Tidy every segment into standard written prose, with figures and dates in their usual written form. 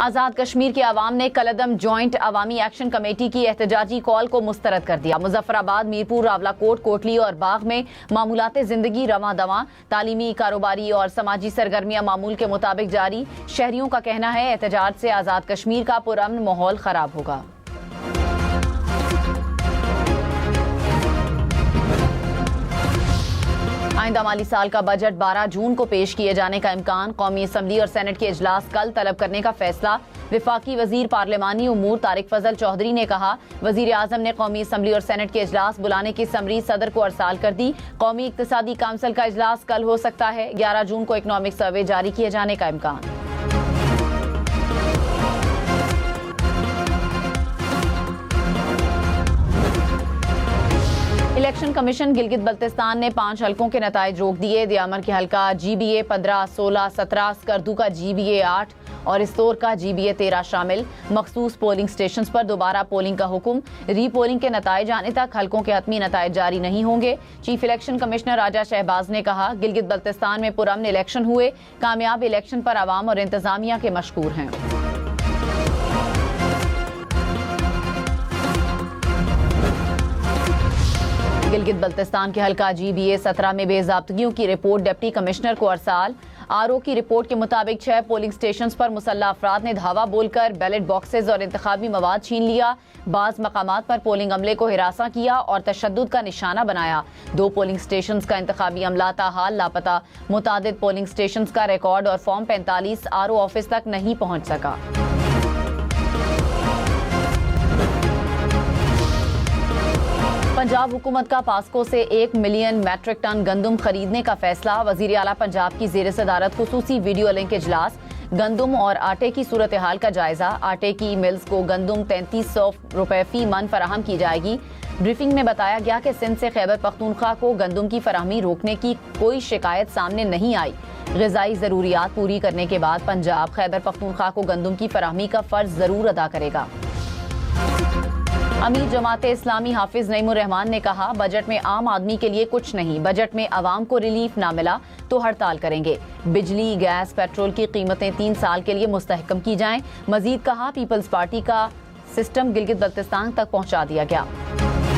آزاد کشمیر کے عوام نے کالعدم جوائنٹ عوامی ایکشن کمیٹی کی احتجاجی کال کو مسترد کر دیا۔ مظفر آباد، میرپور، راولاکوٹ، کوٹلی اور باغ میں معمولات زندگی رواں دواں، تعلیمی، کاروباری اور سماجی سرگرمیاں معمول کے مطابق جاری۔ شہریوں کا کہنا ہے احتجاج سے آزاد کشمیر کا پرامن ماحول خراب ہوگا۔ آئندہ مالی سال کا بجٹ 12 جون کو پیش کیے جانے کا امکان۔ قومی اسمبلی اور سینٹ کے اجلاس کل طلب کرنے کا فیصلہ۔ وفاقی وزیر پارلیمانی امور طارق فضل چودھری نے کہا وزیر اعظم نے قومی اسمبلی اور سینٹ کے اجلاس بلانے کی سمری صدر کو ارسال کر دی۔ قومی اقتصادی کونسل کا اجلاس کل ہو سکتا ہے۔ 11 جون کو اکنامک سروے جاری کیے جانے کا امکان۔ الیکشن کمیشن گلگت بلتستان نے 5 حلقوں کے نتائج روک دیے۔ دیامر کے حلقہ GBA 15، 16، 17، اسکردو کا GBA 8 اور استور کا GBA 13 شامل۔ مخصوص پولنگ سٹیشنز پر دوبارہ پولنگ کا حکم۔ ری پولنگ کے نتائج آنے تک حلقوں کے حتمی نتائج جاری نہیں ہوں گے۔ چیف الیکشن کمشنر راجہ شہباز نے کہا گلگت بلتستان میں پرامن الیکشن ہوئے۔ کامیاب الیکشن پر عوام اور انتظامیہ کے مشکور ہیں۔ گلگت بلتستان کے حلقہ GBA 17 میں بے ضابطگیوں کی رپورٹ ڈپٹی کمشنر کو ارسال۔ RO کی رپورٹ کے مطابق 6 پولنگ سٹیشنز پر مسلح افراد نے دھاوا بول کر بیلٹ باکسز اور انتخابی مواد چھین لیا۔ بعض مقامات پر پولنگ عملے کو ہراساں کیا اور تشدد کا نشانہ بنایا۔ 2 پولنگ سٹیشنز کا انتخابی عملہ تاحال لاپتہ۔ متعدد پولنگ سٹیشنز کا ریکارڈ اور فارم 45 RO آفس تک نہیں پہنچ سکا۔ پنجاب حکومت کا پاسکو سے 1 ملین میٹرک ٹن گندم خریدنے کا فیصلہ۔ وزیر اعلیٰ پنجاب کی زیر صدارت خصوصی ویڈیو لنک اجلاس۔ گندم اور آٹے کی صورتحال کا جائزہ۔ آٹے کی ملز کو گندم 3300 روپے فی من فراہم کی جائے گی۔ بریفنگ میں بتایا گیا کہ سندھ سے خیبر پختونخوا کو گندم کی فراہمی روکنے کی کوئی شکایت سامنے نہیں آئی۔ غذائی ضروریات پوری کرنے کے بعد پنجاب خیبر پختونخوا کو گندم کی فراہمی کا فرض ضرور ادا کرے گا۔ امیر جماعت اسلامی حافظ نعیم الرحمان نے کہا بجٹ میں عام آدمی کے لیے کچھ نہیں، بجٹ میں عوام کو ریلیف نہ ملا تو ہڑتال کریں گے۔ بجلی، گیس، پیٹرول کی قیمتیں 3 سال کے لیے مستحکم کی جائیں۔ مزید کہا پیپلز پارٹی کا سسٹم گلگت بلتستان تک پہنچا دیا گیا۔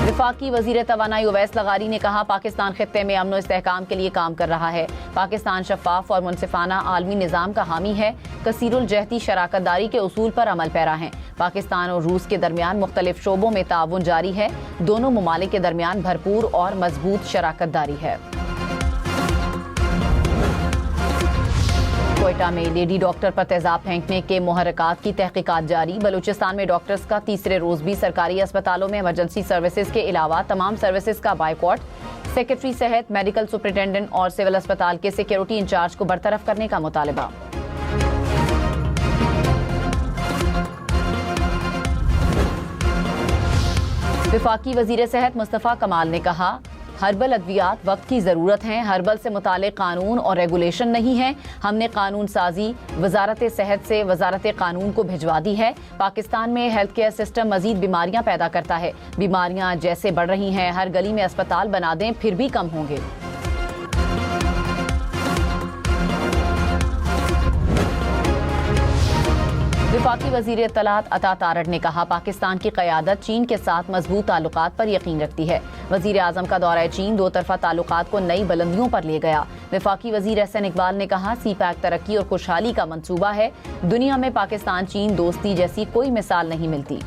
وفاقی وزیر توانائی اویس لغاری نے کہا پاکستان خطے میں امن و استحکام کے لیے کام کر رہا ہے۔ پاکستان شفاف اور منصفانہ عالمی نظام کا حامی ہے، کثیر الجہتی شراکت داری کے اصول پر عمل پیرا ہیں۔ پاکستان اور روس کے درمیان مختلف شعبوں میں تعاون جاری ہے۔ دونوں ممالک کے درمیان بھرپور اور مضبوط شراکت داری ہے۔ کوئٹہ میں لیڈی ڈاکٹر پر تیزاب پھینکنے کے محرکات کی تحقیقات جاری۔ بلوچستان میں ڈاکٹرز کا تیسرے روز بھی سرکاری اسپتالوں میں ایمرجنسی سروسز کے علاوہ تمام سروسز کا بائیکاٹ۔ سیکرٹری صحت، میڈیکل سپرنٹینڈنٹ اور سول اسپتال کے سیکیورٹی انچارج کو برطرف کرنے کا مطالبہ۔ وفاقی وزیر صحت مصطفیٰ کمال نے کہا ہربل ادویات وقت کی ضرورت ہیں، ہربل سے متعلق قانون اور ریگولیشن نہیں ہے۔ ہم نے قانون سازی وزارت صحت سے وزارت قانون کو بھجوا دی ہے۔ پاکستان میں ہیلتھ کیئر سسٹم مزید بیماریاں پیدا کرتا ہے۔ بیماریاں جیسے بڑھ رہی ہیں، ہر گلی میں اسپتال بنا دیں پھر بھی کم ہوں گے۔ وفاقی وزیر اطلاعات عطا تارڑ نے کہا پاکستان کی قیادت چین کے ساتھ مضبوط تعلقات پر یقین رکھتی ہے۔ وزیر اعظم کا دورہ چین 2 طرفہ تعلقات کو نئی بلندیوں پر لے گیا۔ وفاقی وزیر احسن اقبال نے کہا سی پیک ترقی اور خوشحالی کا منصوبہ ہے۔ دنیا میں پاکستان چین دوستی جیسی کوئی مثال نہیں ملتی۔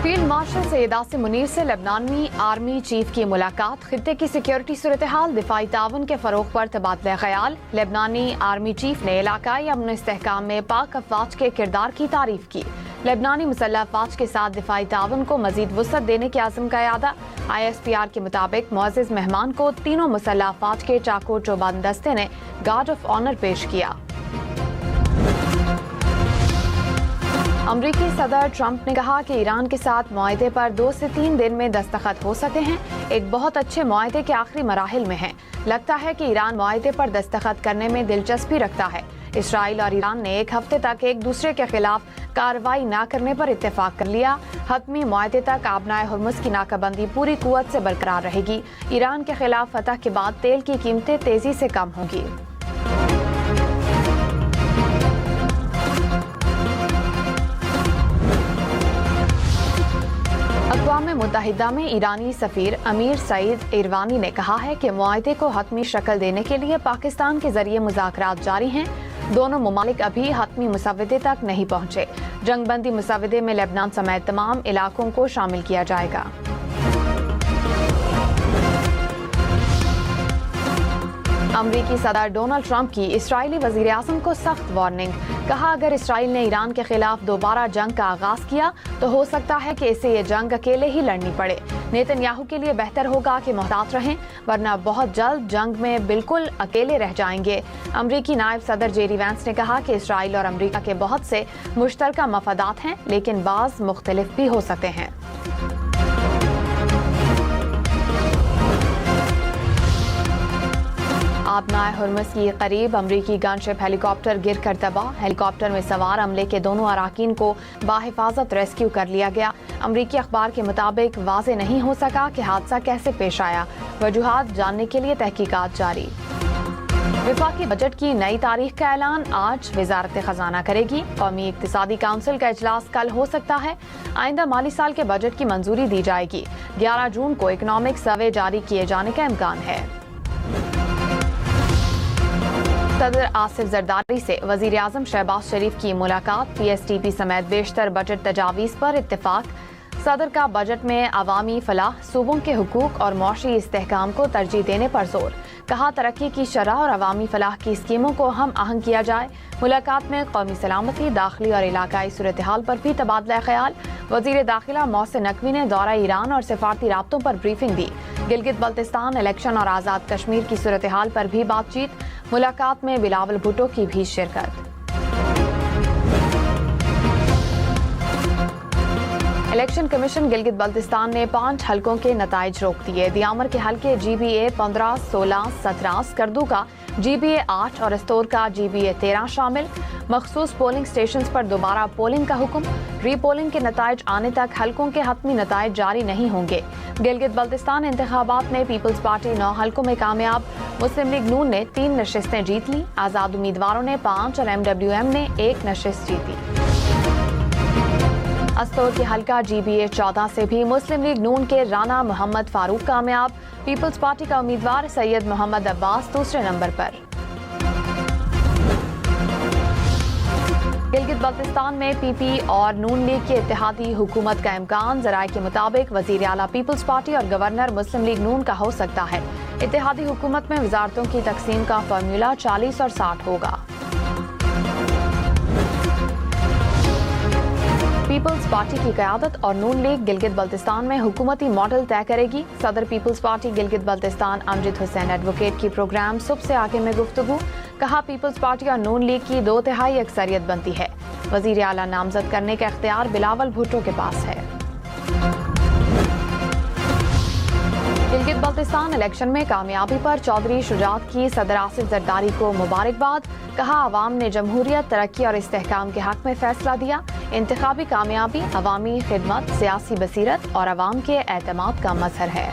فیلڈ مارشل سید عاصم منیر سے لبنانی آرمی چیف کی ملاقات۔ خطے کی سیکیورٹی صورتحال، دفاعی تعاون کے فروغ پر تبادلہ خیال۔ لبنانی آرمی چیف نے علاقائی امن و استحکام میں پاک افواج کے کردار کی تعریف کی۔ لبنانی مسلح افواج کے ساتھ دفاعی تعاون کو مزید وسعت دینے کے عزم کا اعادہ۔ ISPR کے مطابق معزز مہمان کو تینوں مسلح افواج کے چاقو چوبند دستے نے گارڈ آف آنر پیش کیا۔ امریکی صدر ٹرمپ نے کہا کہ ایران کے ساتھ معاہدے پر 2 سے 3 دن میں دستخط ہو سکتے ہیں، ایک بہت اچھے معاہدے کے آخری مراحل میں ہیں۔ لگتا ہے کہ ایران معاہدے پر دستخط کرنے میں دلچسپی رکھتا ہے۔ اسرائیل اور ایران نے ایک ہفتے تک ایک دوسرے کے خلاف کارروائی نہ کرنے پر اتفاق کر لیا۔ حتمی معاہدے تک آبنائے ہرمز کی ناکہ بندی پوری قوت سے برقرار رہے گی۔ ایران کے خلاف فتح کے بعد تیل کی قیمتیں تیزی سے کم ہوں گی۔ اقوام متحدہ میں ایرانی سفیر امیر سعید ایروانی نے کہا ہے کہ معاہدے کو حتمی شکل دینے کے لیے پاکستان کے ذریعے مذاکرات جاری ہیں۔ دونوں ممالک ابھی حتمی مسودے تک نہیں پہنچے۔ جنگ بندی مسودے میں لبنان سمیت تمام علاقوں کو شامل کیا جائے گا۔ امریکی صدر ڈونلڈ ٹرمپ کی اسرائیلی وزیر اعظم کو سخت وارننگ، کہا اگر اسرائیل نے ایران کے خلاف دوبارہ جنگ کا آغاز کیا تو ہو سکتا ہے کہ اسے یہ جنگ اکیلے ہی لڑنی پڑے۔ نیتن یاہو کے لیے بہتر ہوگا کہ محتاط رہیں، ورنہ بہت جلد جنگ میں بالکل اکیلے رہ جائیں گے۔ امریکی نائب صدر جیری وینس نے کہا کہ اسرائیل اور امریکہ کے بہت سے مشترکہ مفادات ہیں، لیکن بعض مختلف بھی ہو سکتے ہیں۔ آبنائے ہرمز کی قریب امریکی گن شپ ہیلی کاپٹر گر کر تباہ۔ ہیلی کاپٹر میں سوار عملے کے دونوں اراکین کو باحفاظت ریسکیو کر لیا گیا۔ امریکی اخبار کے مطابق واضح نہیں ہو سکا کہ حادثہ کیسے پیش آیا۔ وجوہات جاننے کے لیے تحقیقات جاری۔ وفاقی بجٹ کی نئی تاریخ کا اعلان آج وزارت خزانہ کرے گی۔ قومی اقتصادی کونسل کا اجلاس کل ہو سکتا ہے۔ آئندہ مالی سال کے بجٹ کی منظوری دی جائے گی۔ 11 جون کو اکنامک سروے جاری کیے جانے کا امکان ہے۔ صدر آصف زرداری سے وزیر اعظم شہباز شریف کی ملاقات۔ پی ایس ٹی پی سمیت بیشتر بجٹ تجاویز پر اتفاق۔ صدر کا بجٹ میں عوامی فلاح، صوبوں کے حقوق اور معاشی استحکام کو ترجیح دینے پر زور، کہا ترقی کی شرح اور عوامی فلاح کی اسکیموں کو ہم آہنگ کیا جائے۔ ملاقات میں قومی سلامتی، داخلی اور علاقائی صورتحال پر بھی تبادلہ خیال۔ وزیر داخلہ محسن نقوی نے دورہ ایران اور سفارتی رابطوں پر بریفنگ دی۔ گلگت بلتستان الیکشن اور آزاد کشمیر کی صورتحال پر بھی بات چیت۔ ملاقات میں بلاول بھٹو کی بھی شرکت۔ الیکشن کمیشن گلگت بلتستان نے 5 حلقوں کے نتائج روک دیے۔ دیامر کے حلقے GBA 15، 16، 17، سکردو کا GBA 8 اور استور کا GBA 13 شامل۔ مخصوص پولنگ سٹیشنز پر دوبارہ پولنگ کا حکم۔ ری پولنگ کے نتائج آنے تک حلقوں کے حتمی نتائج جاری نہیں ہوں گے۔ گلگت بلتستان انتخابات میں پیپلز پارٹی 9 حلقوں میں کامیاب۔ مسلم لیگ نون نے 3 نشستیں جیت لی۔ آزاد امیدواروں نے 5 اور MWM نے 1 نشست جیتی۔ استور کے حلقہ GBA 14 سے بھی مسلم لیگ نون کے رانا محمد فاروق کامیاب۔ پیپلز پارٹی کا امیدوار سید محمد عباس دوسرے نمبر پر۔ گلگت بلتستان میں PP اور نون لیگ کی اتحادی حکومت کا امکان۔ ذرائع کے مطابق وزیر اعلیٰ پیپلز پارٹی اور گورنر مسلم لیگ نون کا ہو سکتا ہے۔ اتحادی حکومت میں وزارتوں کی تقسیم کا فارمولہ 40 اور 60 ہوگا۔ پیپلز پارٹی کی قیادت اور نون لیگ گلگت بلتستان میں حکومتی ماڈل طے کرے گی۔ صدر پیپلز پارٹی گلگت بلتستان امجد حسین ایڈوکیٹ کی پروگرام صبح سے آگے میں گفتگو، کہا پیپلز پارٹی اور نون لیگ کی 2/3 اکثریت بنتی ہے۔ وزیر اعلیٰ نامزد کرنے کا اختیار بلاول بھٹو کے پاس ہے۔ گلگت بلتستان الیکشن میں کامیابی پر چودھری شجاعت کی صدر آصف زرداری کو مبارکباد، کہا عوام نے جمہوریت، ترقی اور استحکام کے حق میں فیصلہ دیا۔ انتخابی کامیابی عوامی خدمت، سیاسی بصیرت اور عوام کے اعتماد کا مظہر ہے۔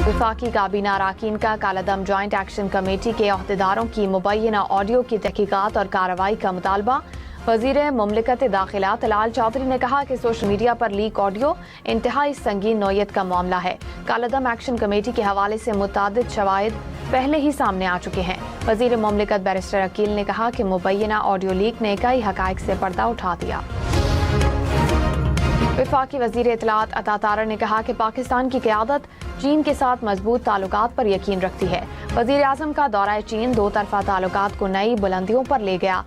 وفاقی کابینہ اراکین کا کالعدم جوائنٹ ایکشن کمیٹی کے عہدیداروں کی مبینہ آڈیو کی تحقیقات اور کارروائی کا مطالبہ۔ وزیر مملکت داخلہ طلال چودھری نے کہا کہ سوشل میڈیا پر لیک آڈیو انتہائی سنگین نوعیت کا معاملہ ہے۔ کالعدم ایکشن کمیٹی کے حوالے سے متعدد شواہد پہلے ہی سامنے آ چکے ہیں۔ وزیر مملکت بیرسٹر عقیل نے کہا کہ مبینہ آڈیو لیک نے کئی حقائق سے پردہ اٹھا دیا۔ وفاقی وزیر اطلاعات عطا طاہر نے کہا کہ پاکستان کی قیادت چین کے ساتھ مضبوط تعلقات پر یقین رکھتی ہے۔ وزیر اعظم کا دورہ چین 2 طرفہ تعلقات کو نئی بلندیوں پر لے گیا۔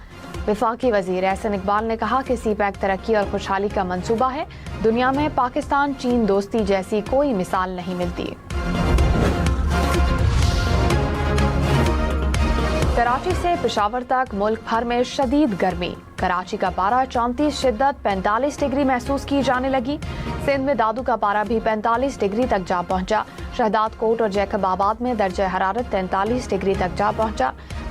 وفاقی وزیر احسن اقبال نے کہا کہ سی پیک ترقی اور خوشحالی کا منصوبہ ہے۔ دنیا میں پاکستان چین دوستی جیسی کوئی مثال نہیں ملتی۔ کراچی سے پشاور تک ملک بھر میں شدید گرمی۔ کراچی کا پارہ 34 شدت 45 ڈگری محسوس کی جانے لگی۔ سندھ میں دادو کا پارہ بھی 45 ڈگری تک جا پہنچا۔ شہداد کوٹ اور جیکب آباد میں درجہ حرارت 43 ڈگری تک جا پہنچا۔